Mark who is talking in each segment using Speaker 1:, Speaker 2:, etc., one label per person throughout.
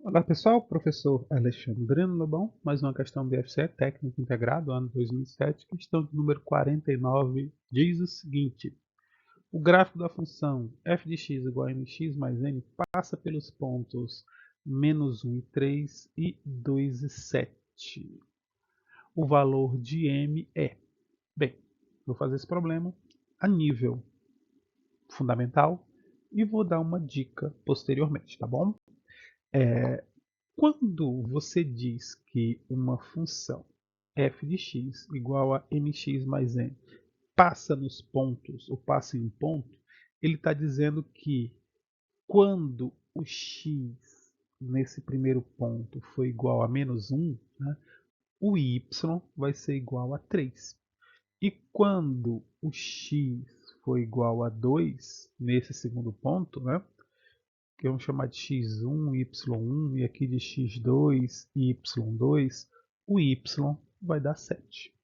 Speaker 1: Olá pessoal, professor Alexandrino Lobão, mais uma questão BFCE Técnico Integrado, ano 2007, questão de número 49, diz o seguinte: o gráfico da função f de x igual a mx mais n passa pelos pontos -1 e 3 e 2 e 7. O valor de m é... Bem, vou fazer esse problema a nível fundamental e vou dar uma dica posteriormente, tá bom? Quando você diz que uma função f de x igual a mx mais n passa nos pontos ou passa em um ponto, ele está dizendo que quando o x nesse primeiro ponto for igual a -1, né, o y vai ser igual a 3. E quando o x for igual a 2 nesse segundo ponto, né, que vamos chamar de x1, y1 e aqui de x2 e y2, o y vai dar 7.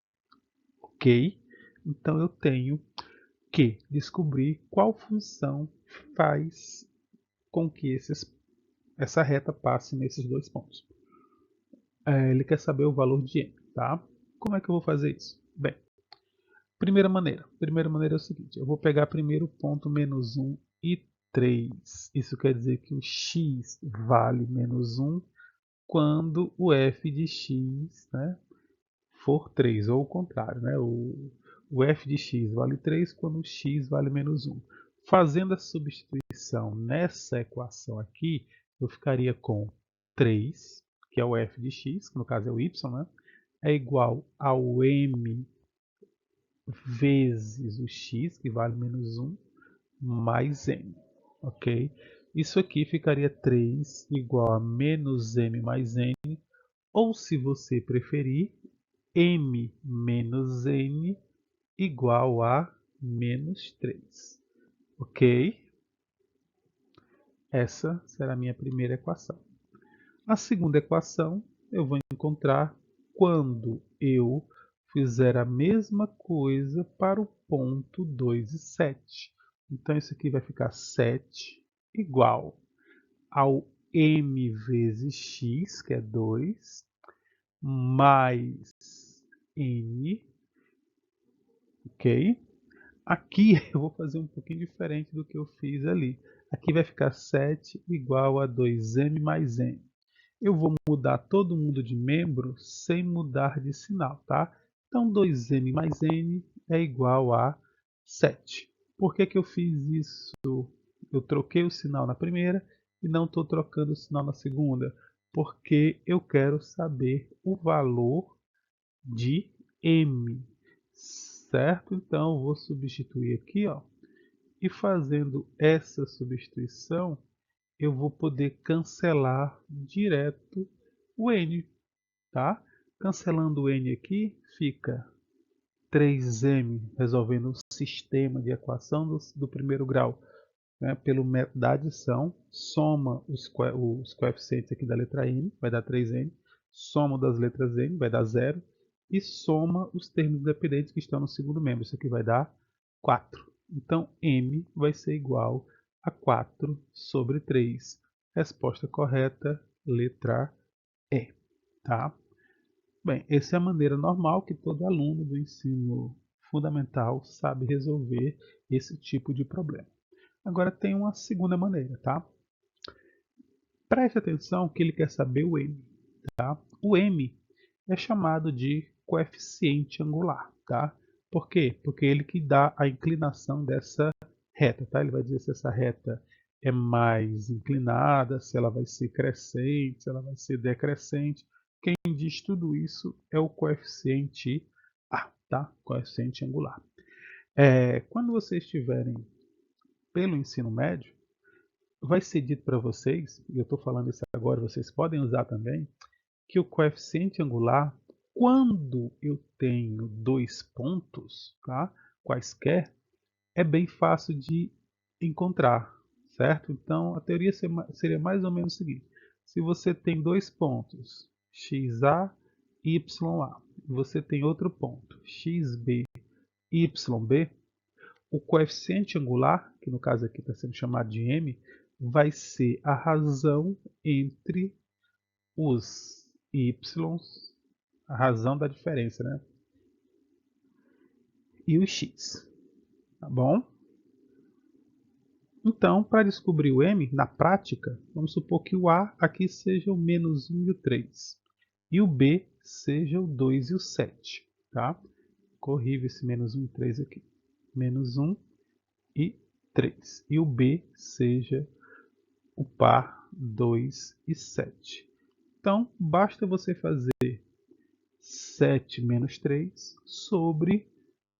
Speaker 1: Ok? Então eu tenho que descobrir qual função faz com que essa reta passe nesses dois pontos. Ele quer saber o valor de n, tá? Como é que eu vou fazer isso? Bem, primeira maneira é o seguinte, eu vou pegar primeiro o ponto -1 e 3. Isso quer dizer que o x vale -1 quando o f de x, né, for 3, ou o contrário, né, o f de x vale 3 quando o x vale -1. Fazendo a substituição nessa equação aqui, eu ficaria com 3, que é o f de x, que no caso é o y, né, é igual ao m vezes o x, que vale -1, mais m. Ok? Isso aqui ficaria 3 igual a -m mais n, ou se você preferir, m menos n igual a -3. Ok? Essa será a minha primeira equação. A segunda equação eu vou encontrar quando eu fizer a mesma coisa para o ponto 2 e 7. Então isso aqui vai ficar 7 igual ao m vezes x, que é 2, mais n, ok? Aqui eu vou fazer um pouquinho diferente do que eu fiz ali. Aqui vai ficar 7 igual a 2m mais n. Eu vou mudar todo mundo de membro sem mudar de sinal, tá? Então 2m mais n é igual a 7. Por que que eu fiz isso? Eu troquei o sinal na primeira e não estou trocando o sinal na segunda, porque eu quero saber o valor de m, certo? Então eu vou substituir aqui, ó, e fazendo essa substituição, eu vou poder cancelar direto o n, tá? Cancelando o n aqui, fica 3m, resolvendo o sistema de equação do primeiro grau, né, pelo método da adição, soma os coeficientes aqui da letra n, vai dar 3n, soma das letras n, vai dar 0, e soma os termos independentes que estão no segundo membro, isso aqui vai dar 4. Então, m vai ser igual a 4 sobre 3. Resposta correta, letra E. Tá? Bem, essa é a maneira normal que todo aluno do ensino fundamental sabe resolver esse tipo de problema. Agora tem uma segunda maneira, tá? Preste atenção que ele quer saber o m, tá? O m é chamado de coeficiente angular, tá? Por quê? Porque ele que dá a inclinação dessa reta, tá? Ele vai dizer se essa reta é mais inclinada, se ela vai ser crescente, se ela vai ser decrescente. Quem diz tudo isso é o coeficiente A, tá? Coeficiente angular. Quando vocês estiverem pelo ensino médio, vai ser dito para vocês, e eu estou falando isso agora, vocês podem usar também, que o coeficiente angular, quando eu tenho dois pontos, tá, quaisquer, é bem fácil de encontrar, certo? Então, a teoria seria mais ou menos o seguinte: se você tem dois pontos, xa e ya, e você tem outro ponto, xb e yb, o coeficiente angular, que no caso aqui está sendo chamado de m, vai ser a razão entre os y's, a razão da diferença, né? E o x, tá bom? Então, para descobrir o m, na prática, vamos supor que o a aqui seja o menos 1 e o 3. E o b seja o 2 e o 7. Tá? Corrijo esse menos 1 e 3 aqui. Menos 1 e 3. E o b seja o par 2 e 7. Então, basta você fazer 7 menos 3 sobre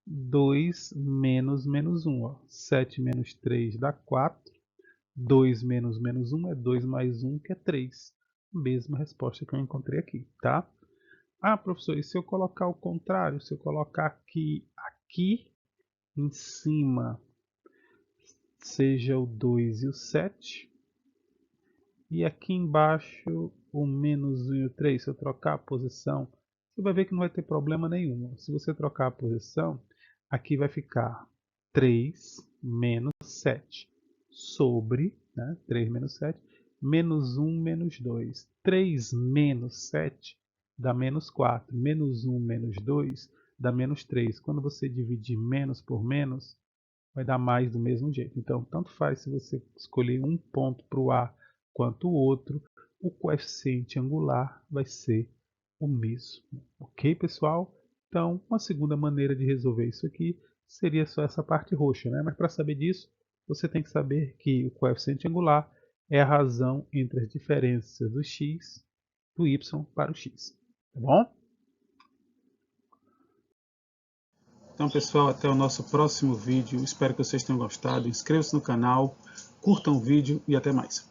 Speaker 1: 2 menos menos 1. Ó. 7 menos 3 dá 4. 2 menos menos 1 é 2 mais 1, que é 3. Mesma resposta que eu encontrei aqui, tá? Ah, professor, e se eu colocar o contrário? Se eu colocar aqui em cima seja o 2 e o 7, e aqui embaixo o menos 1 e o 3, se eu trocar a posição, você vai ver que não vai ter problema nenhum. Se você trocar a posição, aqui vai ficar 3 menos 7 sobre, né, 3 menos 7, menos 1 menos 2. 3 menos 7 dá menos 4. Menos 1 menos 2 dá menos 3. Quando você dividir menos por menos, vai dar mais do mesmo jeito. Então, tanto faz se você escolher um ponto para o A quanto o outro, o coeficiente angular vai ser o mesmo. Ok, pessoal? Então, uma segunda maneira de resolver isso aqui seria só essa parte roxa, né? Mas para saber disso, você tem que saber que o coeficiente angular é a razão entre as diferenças do x, do y para o x. Tá bom? Então, pessoal, até o nosso próximo vídeo. Espero que vocês tenham gostado. Inscrevam-se no canal, curtam o vídeo e até mais.